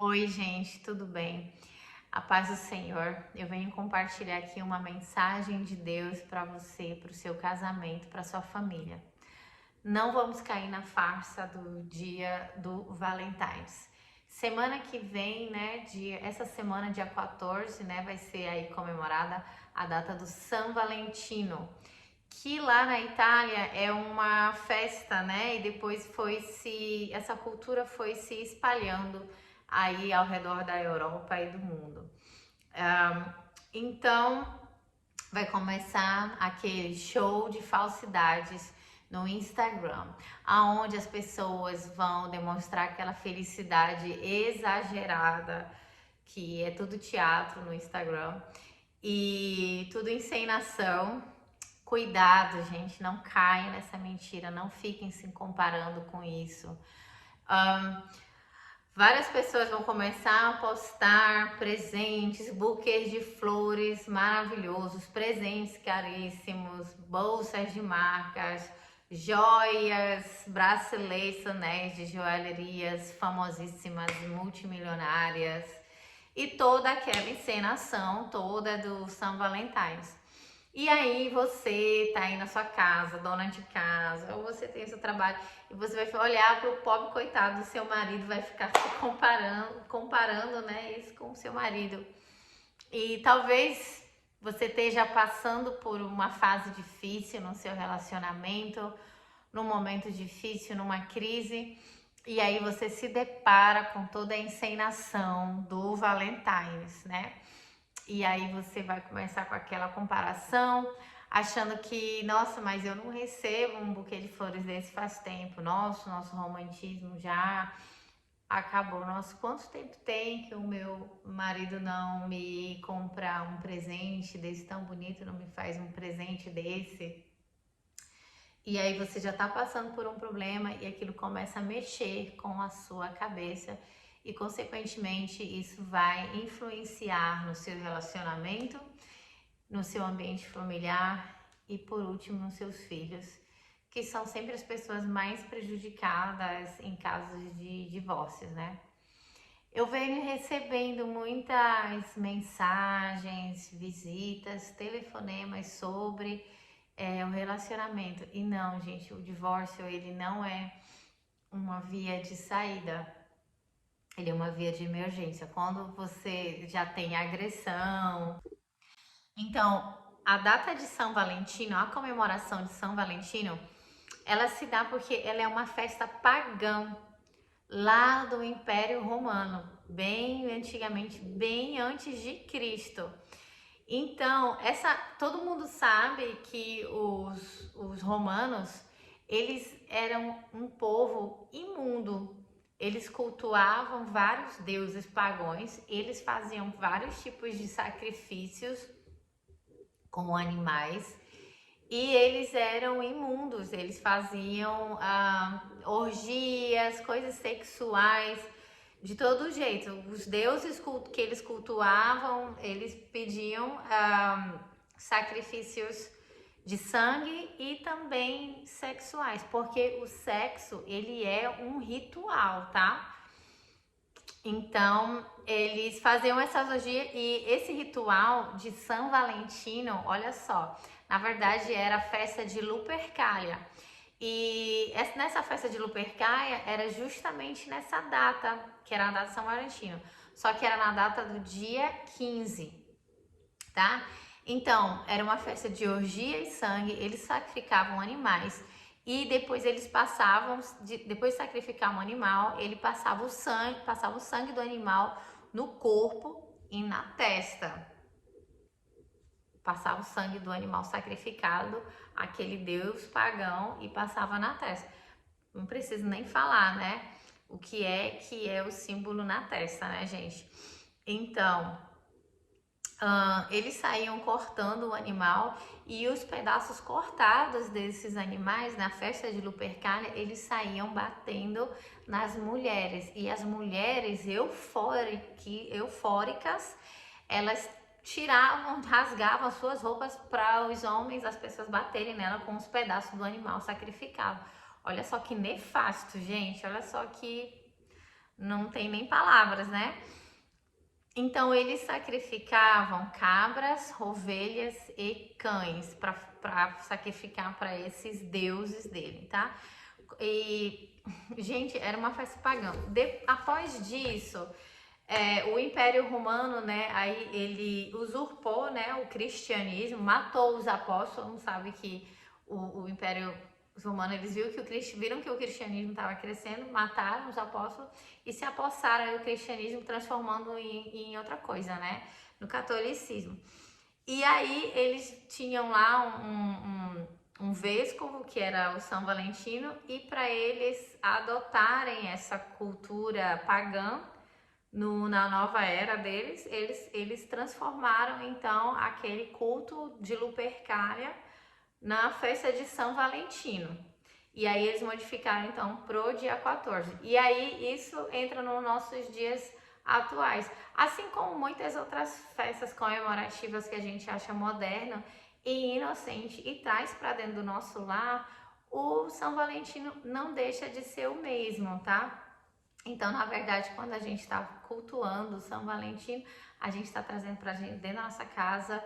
Oi, gente, tudo bem? A paz do Senhor. Eu venho compartilhar aqui uma mensagem de Deus para você, para o seu casamento, para sua família. Não vamos cair na farsa do dia do Valentine's. Semana que vem, essa semana, dia 14, vai ser aí comemorada a data do San Valentino, que lá na Itália é uma festa, né? E depois essa cultura foi se espalhando aí ao redor da Europa e do mundo. Então, vai começar aquele show de falsidades no Instagram, aonde as pessoas vão demonstrar aquela felicidade exagerada, que é tudo teatro no Instagram e tudo encenação. Cuidado, gente, não caia nessa mentira, não fiquem se comparando com isso. Várias pessoas vão começar a postar presentes, buquês de flores maravilhosos, presentes caríssimos, bolsas de marcas, joias, braceletes, anéis de joalherias famosíssimas, multimilionárias e toda aquela encenação toda do São Valentíns. E aí você tá aí na sua casa, dona de casa, ou você tem seu trabalho, e você vai olhar pro pobre coitado do seu marido, vai ficar se comparando, né, isso com o seu marido. E talvez você esteja passando por uma fase difícil no seu relacionamento, num momento difícil, numa crise, e aí você se depara com toda a encenação do Valentine's, né? E aí você vai começar com aquela comparação, achando que, nossa, mas eu não recebo um buquê de flores desse faz tempo. Nosso romantismo já acabou. Nossa, quanto tempo tem que o meu marido não me compra um presente desse tão bonito, não me faz um presente desse? E aí você já tá passando por um problema e aquilo começa a mexer com a sua cabeça e consequentemente isso vai influenciar no seu relacionamento, no seu ambiente familiar e por último nos seus filhos, que são sempre as pessoas mais prejudicadas em casos de divórcios, né? Eu venho recebendo muitas mensagens, visitas, telefonemas sobre o relacionamento. E não, gente, o divórcio ele não é uma via de saída. Ele é uma via de emergência. Quando você já tem agressão. Então, a data de São Valentino, a comemoração de São Valentino, ela se dá porque ela é uma festa pagã lá do Império Romano, bem antigamente, bem antes de Cristo. Então, todo mundo sabe que os romanos, eles eram um povo imundo. Eles cultuavam vários deuses pagãos, eles faziam vários tipos de sacrifícios com animais e eles eram imundos, eles faziam orgias, coisas sexuais de todo jeito. Os deuses que eles cultuavam, eles pediam sacrifícios de sangue e também sexuais, porque o sexo ele é um ritual, tá? Então, eles faziam essas orgias e esse ritual de São Valentino, olha só, na verdade era a festa de Lupercalia. E nessa festa de Lupercalia era justamente nessa data, que era a data de São Valentino. Só que era na data do dia 15, tá? Então, era uma festa de orgia e sangue, eles sacrificavam animais e depois eles passavam, depois de sacrificar um animal, ele passava o sangue do animal no corpo e na testa. Passava o sangue do animal sacrificado, aquele deus pagão, e passava na testa. Não preciso nem falar, né? O que é o símbolo na testa, né, gente? Então, eles saíam cortando o animal e os pedaços cortados desses animais na festa de Lupercalia, eles saíam batendo nas mulheres e as mulheres eufóricas, elas tiravam, rasgavam as suas roupas para os homens, as pessoas baterem nela com os pedaços do animal sacrificado. Olha só que nefasto, gente, olha só que não tem nem palavras, né? Então eles sacrificavam cabras, ovelhas e cães para sacrificar para esses deuses dele, tá? E, gente, era uma festa pagã. Após disso, o Império Romano, né, aí ele usurpou, né, o cristianismo, matou os apóstolos, sabe que o Império Romano, eles viram que o cristianismo estava crescendo, mataram os apóstolos e se apossaram do cristianismo, transformando em outra coisa, né, no catolicismo. E aí eles tinham lá um vescovo, que era o São Valentino, e para eles adotarem essa cultura pagã, na nova era deles, eles transformaram então aquele culto de Lupercalia na festa de São Valentino. E aí eles modificaram então pro dia 14. E aí isso entra nos nossos dias atuais. Assim como muitas outras festas comemorativas que a gente acha moderna e inocente e traz para dentro do nosso lar, o São Valentino não deixa de ser o mesmo, tá? Então, na verdade, quando a gente está cultuando o São Valentino, a gente está trazendo para a gente dentro da nossa casa.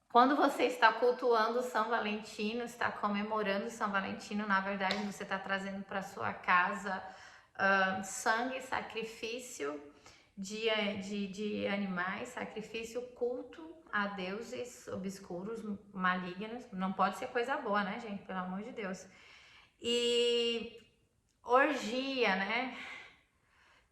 Quando você está cultuando o São Valentino, está comemorando o São Valentino, na verdade, você está trazendo para sua casa sangue, sacrifício de animais, sacrifício, culto a deuses obscuros, malignos. Não pode ser coisa boa, né, gente? Pelo amor de Deus. E orgia, né?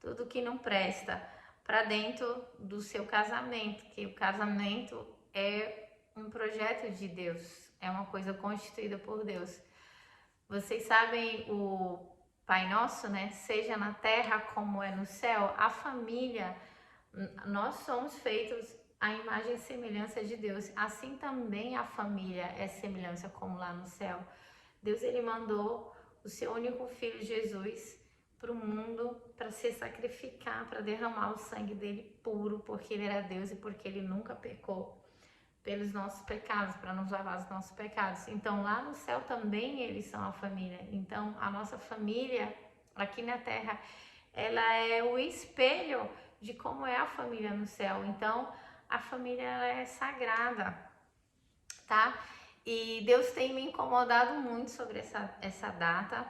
Tudo que não presta para dentro do seu casamento, que o casamento é um projeto de Deus, é uma coisa constituída por Deus. Vocês sabem o Pai Nosso, né? Seja na terra como é no céu. A família, nós somos feitos à imagem e semelhança de Deus. Assim também a família é semelhança como lá no céu. Deus, ele mandou o seu único filho Jesus para o mundo para se sacrificar, para derramar o sangue dele puro, porque ele era Deus e porque ele nunca pecou pelos nossos pecados, para nos lavar os nossos pecados. Então lá no céu também eles são a família. Então a nossa família aqui na terra, ela é o espelho de como é a família no céu. Então a família, ela é sagrada, tá? E Deus tem me incomodado muito sobre essa data.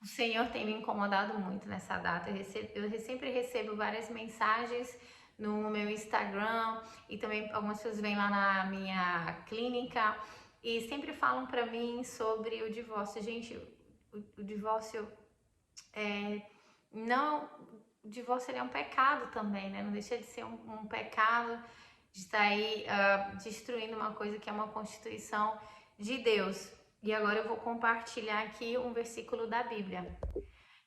O Senhor tem me incomodado muito nessa data. Eu sempre recebo várias mensagens no meu Instagram e também algumas pessoas vêm lá na minha clínica e sempre falam para mim sobre o divórcio. Gente, o divórcio não, o divórcio ele é um pecado também, né? Não deixa de ser um pecado de estar aí destruindo uma coisa que é uma constituição de Deus. E agora eu vou compartilhar aqui um versículo da Bíblia.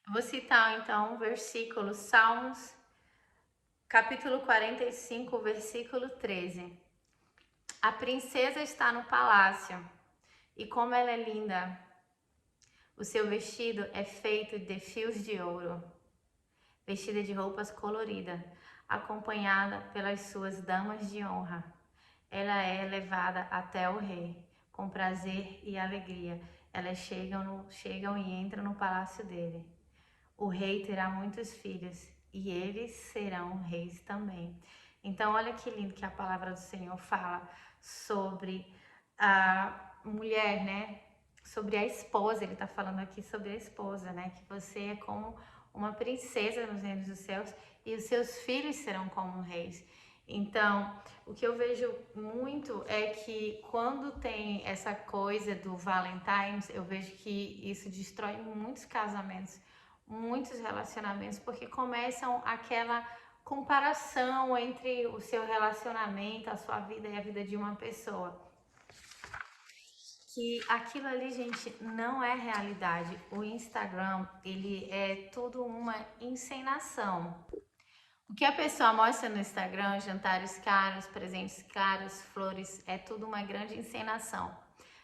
Eu vou citar então um versículo, Salmos, capítulo 45, versículo 13. A princesa está no palácio, e como ela é linda! O seu vestido é feito de fios de ouro, vestida de roupas coloridas, acompanhada pelas suas damas de honra. Ela é levada até o rei, com prazer e alegria. Elas chegam e entram no palácio dele. O rei terá muitos filhos e eles serão reis também. Então, olha que lindo que a palavra do Senhor fala sobre a mulher, né? Sobre a esposa. Ele está falando aqui sobre a esposa, né? Que você é como uma princesa nos reinos dos céus e os seus filhos serão como reis. Então, o que eu vejo muito é que quando tem essa coisa do Valentine's, eu vejo que isso destrói muitos casamentos, muitos relacionamentos, porque começam aquela comparação entre o seu relacionamento, a sua vida e a vida de uma pessoa. Que aquilo ali, gente, não é realidade. O Instagram, ele é tudo uma encenação. O que a pessoa mostra no Instagram, jantares caros, presentes caros, flores, é tudo uma grande encenação.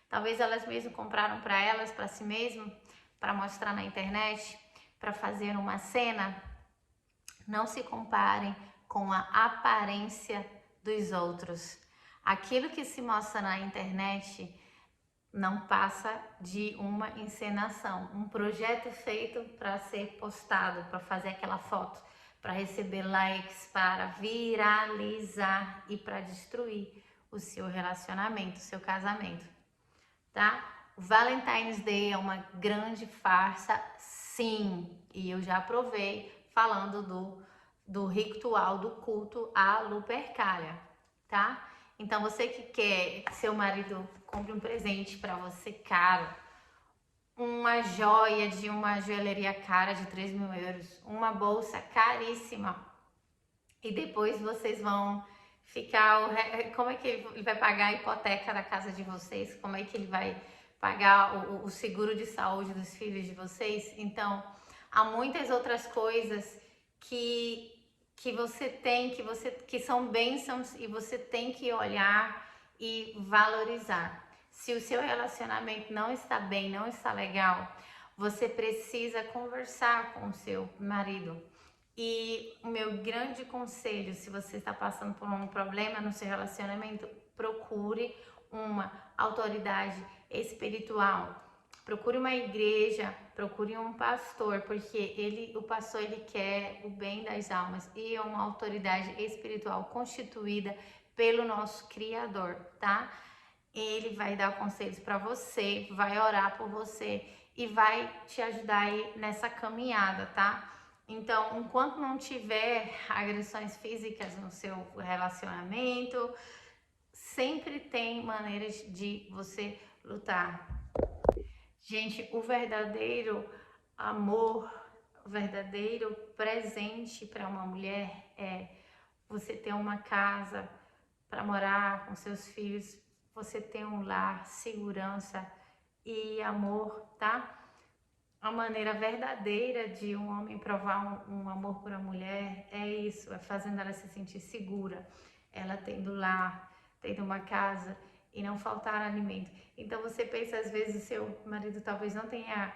Talvez elas mesmas compraram para elas, para si mesmas, para mostrar na internet, para fazer uma cena. Não se comparem com a aparência dos outros. Aquilo que se mostra na internet não passa de uma encenação, um projeto feito para ser postado, para fazer aquela foto, para receber likes, para viralizar e para destruir o seu relacionamento, o seu casamento, tá? O Valentine's Day é uma grande farsa, sim, e eu já provei falando do ritual do culto à Lupercalia, tá? Então você que quer que seu marido compre um presente para você caro, uma joia de uma joalheria cara de 3.000 euros, uma bolsa caríssima, e depois vocês vão ficar, como é que ele vai pagar a hipoteca da casa de vocês? Como é que ele vai pagar o seguro de saúde dos filhos de vocês? Então, há muitas outras coisas que você tem, que são bênçãos e você tem que olhar e valorizar. Se o seu relacionamento não está bem, não está legal, você precisa conversar com o seu marido. E o meu grande conselho, se você está passando por um problema no seu relacionamento, procure uma autoridade espiritual. Procure uma igreja, procure um pastor, porque o pastor ele quer o bem das almas e é uma autoridade espiritual constituída pelo nosso Criador, tá? Ele vai dar conselhos para você, vai orar por você e vai te ajudar aí nessa caminhada, tá? Então, enquanto não tiver agressões físicas no seu relacionamento, sempre tem maneiras de você lutar. Gente, o verdadeiro amor, o verdadeiro presente para uma mulher é você ter uma casa para morar com seus filhos, você ter um lar, segurança e amor, tá? A maneira verdadeira de um homem provar um amor por uma mulher é isso, é fazendo ela se sentir segura, ela tendo lar, tendo uma casa e não faltar alimento. Então você pensa, às vezes o seu marido talvez não tenha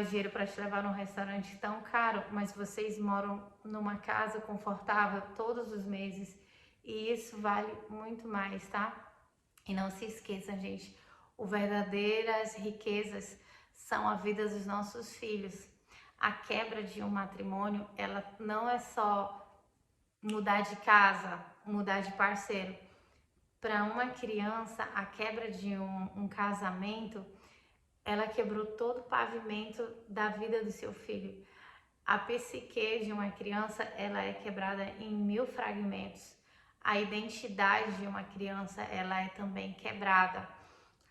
dinheiro para te levar num restaurante tão caro, mas vocês moram numa casa confortável todos os meses e isso vale muito mais, tá? E não se esqueçam, gente, o verdadeiras riquezas são a vida dos nossos filhos. A quebra de um matrimônio, ela não é só mudar de casa, mudar de parceiro. Para uma criança, a quebra de um casamento, ela quebrou todo o pavimento da vida do seu filho. A psique de uma criança, ela é quebrada em 1000 fragmentos. A identidade de uma criança, ela é também quebrada,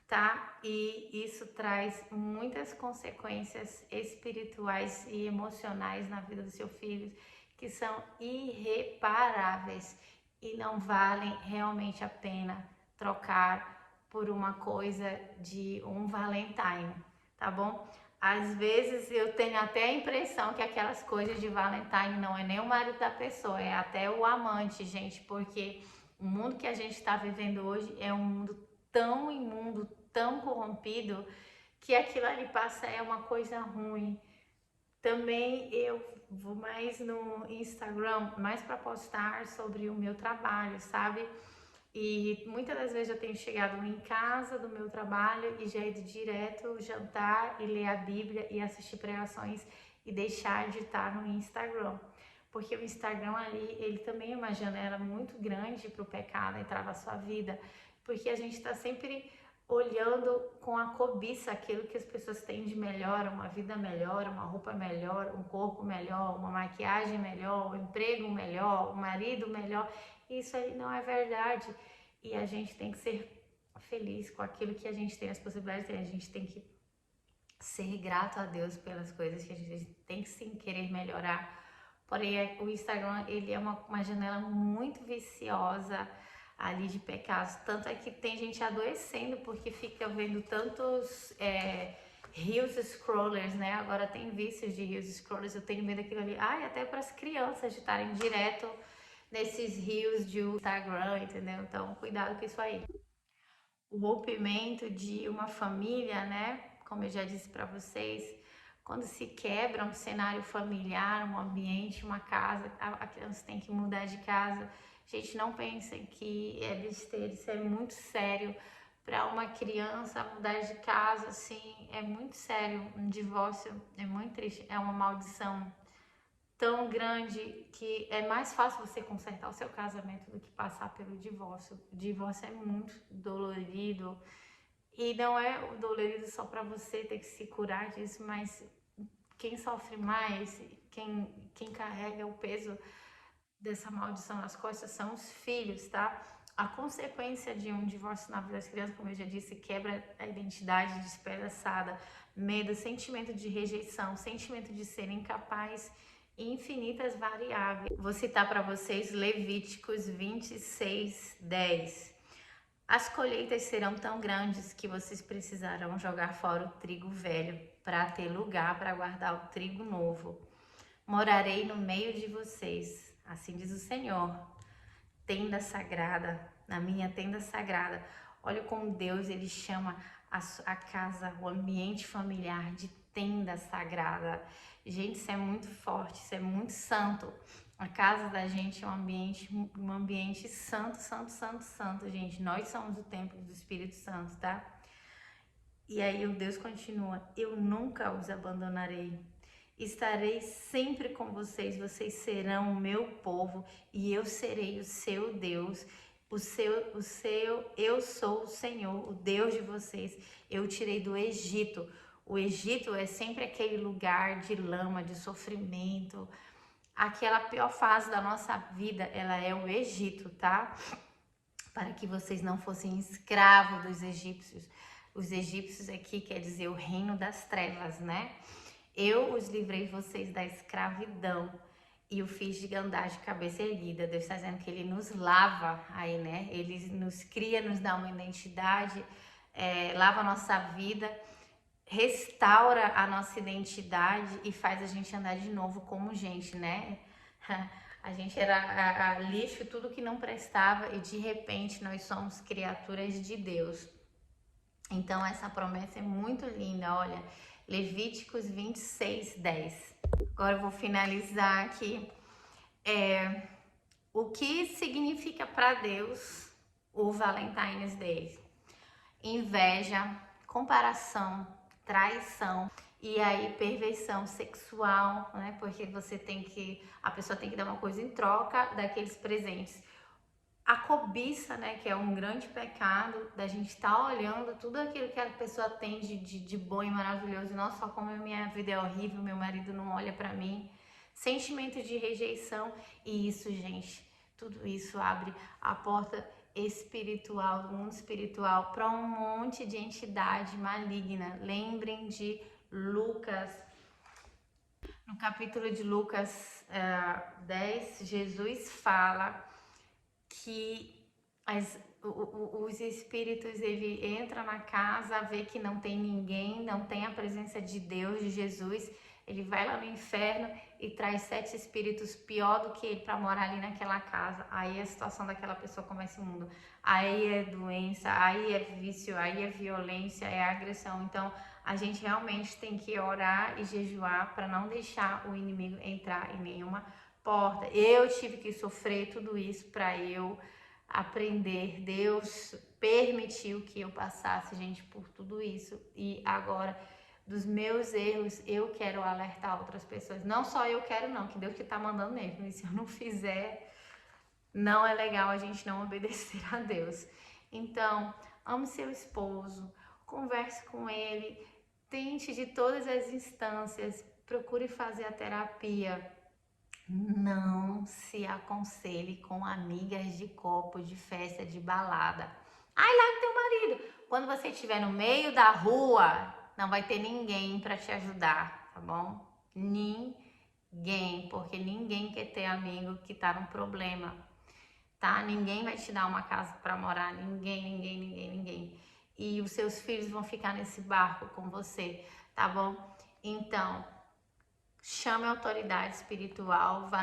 tá? E isso traz muitas consequências espirituais e emocionais na vida do seu filho que são irreparáveis e não valem realmente a pena trocar por uma coisa de um Valentine, tá bom? Às vezes eu tenho até a impressão que aquelas coisas de Valentine não é nem o marido da pessoa, é até o amante, gente, porque o mundo que a gente está vivendo hoje é um mundo tão imundo, tão corrompido, que aquilo ali passa é uma coisa ruim. Também eu vou mais no Instagram, mais para postar sobre o meu trabalho, sabe? E muitas das vezes eu tenho chegado em casa do meu trabalho e já ido direto jantar e ler a Bíblia e assistir pregações e deixar de estar no Instagram. Porque o Instagram ali, ele também é uma janela muito grande para o pecado entrar na sua vida. Porque a gente está sempre olhando com a cobiça aquilo que as pessoas têm de melhor, uma vida melhor, uma roupa melhor, um corpo melhor, uma maquiagem melhor, um emprego melhor, um marido melhor. Isso aí não é verdade. E a gente tem que ser feliz com aquilo que a gente tem, as possibilidades. A gente tem que ser grato a Deus pelas coisas que a gente tem que sim querer melhorar. Porém, o Instagram, ele é uma janela muito viciosa ali de pecados. Tanto é que tem gente adoecendo porque fica vendo tantos reels scrollers, né? Agora tem vícios de reels scrollers, eu tenho medo daquilo ali. Ai, até para as crianças de estarem direto nesses reels de Instagram, entendeu? Então, cuidado com isso aí. O rompimento de uma família, né? Como eu já disse para vocês, quando se quebra um cenário familiar, um ambiente, uma casa, a criança tem que mudar de casa. Gente, não pensem que é besteira, isso é muito sério. para uma criança mudar de casa, assim, é muito sério. Um divórcio é muito triste, é uma maldição tão grande que é mais fácil você consertar o seu casamento do que passar pelo divórcio. O divórcio é muito dolorido e não é dolorido só para você ter que se curar disso, mas quem sofre mais, quem carrega o peso dessa maldição nas costas são os filhos, tá? A consequência de um divórcio na vida das crianças, como eu já disse, quebra a identidade despedaçada, medo, sentimento de rejeição, sentimento de ser incapaz, infinitas variáveis. Vou citar para vocês Levíticos 26:10. As colheitas serão tão grandes que vocês precisarão jogar fora o trigo velho para ter lugar para guardar o trigo novo. Morarei no meio de vocês, assim diz o Senhor. Tenda sagrada, na minha tenda sagrada. Olha como Deus ele chama a casa, o ambiente familiar de tenda sagrada. Gente, isso é muito forte, isso é muito santo. A casa da gente é um ambiente santo, santo, santo, santo, gente. Nós somos o templo do Espírito Santo, tá? E aí o Deus continua: eu nunca os abandonarei. Estarei sempre com vocês, vocês serão o meu povo e eu serei o seu Deus. Eu sou o Senhor, o Deus de vocês. Eu tirei do Egito. O Egito é sempre aquele lugar de lama, de sofrimento. Aquela pior fase da nossa vida, ela é o Egito, tá? Para que vocês não fossem escravos dos egípcios. Os egípcios aqui quer dizer o reino das trevas, né? Eu os livrei vocês da escravidão e o fiz de andar de cabeça erguida. Deus está dizendo que Ele nos lava aí, né? Ele nos cria, nos dá uma identidade, lava a nossa vida, restaura a nossa identidade e faz a gente andar de novo como gente, né? A gente era lixo, tudo que não prestava e de repente nós somos criaturas de Deus. Então essa promessa é muito linda, olha, Levíticos 26:10. Agora eu vou finalizar aqui. O que significa para Deus o Valentine's Day? Inveja, comparação, traição e aí perversão sexual, né? Porque a pessoa tem que dar uma coisa em troca daqueles presentes. A cobiça, né, que é um grande pecado da gente estar olhando tudo aquilo que a pessoa tem de bom e maravilhoso, não só como a minha vida é horrível, meu marido não olha para mim. Sentimento de rejeição e isso, gente, tudo isso abre a porta espiritual, do mundo espiritual, para um monte de entidade maligna. Lembrem de Lucas. No capítulo de Lucas 10, Jesus fala que os espíritos, ele entra na casa, vê que não tem ninguém, não tem a presença de Deus, de Jesus, ele vai lá no inferno e traz 7 espíritos pior do que ele para morar ali naquela casa. Aí a situação daquela pessoa começa imundo. Aí é doença, aí é vício, aí é violência, é agressão. Então a gente realmente tem que orar e jejuar para não deixar o inimigo entrar em nenhuma porta. Eu tive que sofrer tudo isso para eu aprender. Deus permitiu que eu passasse, gente, por tudo isso. E agora, dos meus erros, eu quero alertar outras pessoas. Não só eu quero, não, que Deus que tá mandando mesmo. E se eu não fizer, não é legal a gente não obedecer a Deus. Então, ame seu esposo, converse com ele, tente de todas as instâncias, procure fazer a terapia. Não se aconselhe com amigas de copo, de festa, de balada. Ai, larga teu marido. Quando você estiver no meio da rua, não vai ter ninguém para te ajudar, tá bom? Ninguém, porque ninguém quer ter amigo que tá num problema, tá? Ninguém vai te dar uma casa para morar, ninguém. E os seus filhos vão ficar nesse barco com você, tá bom? Então, chame a autoridade espiritual, vá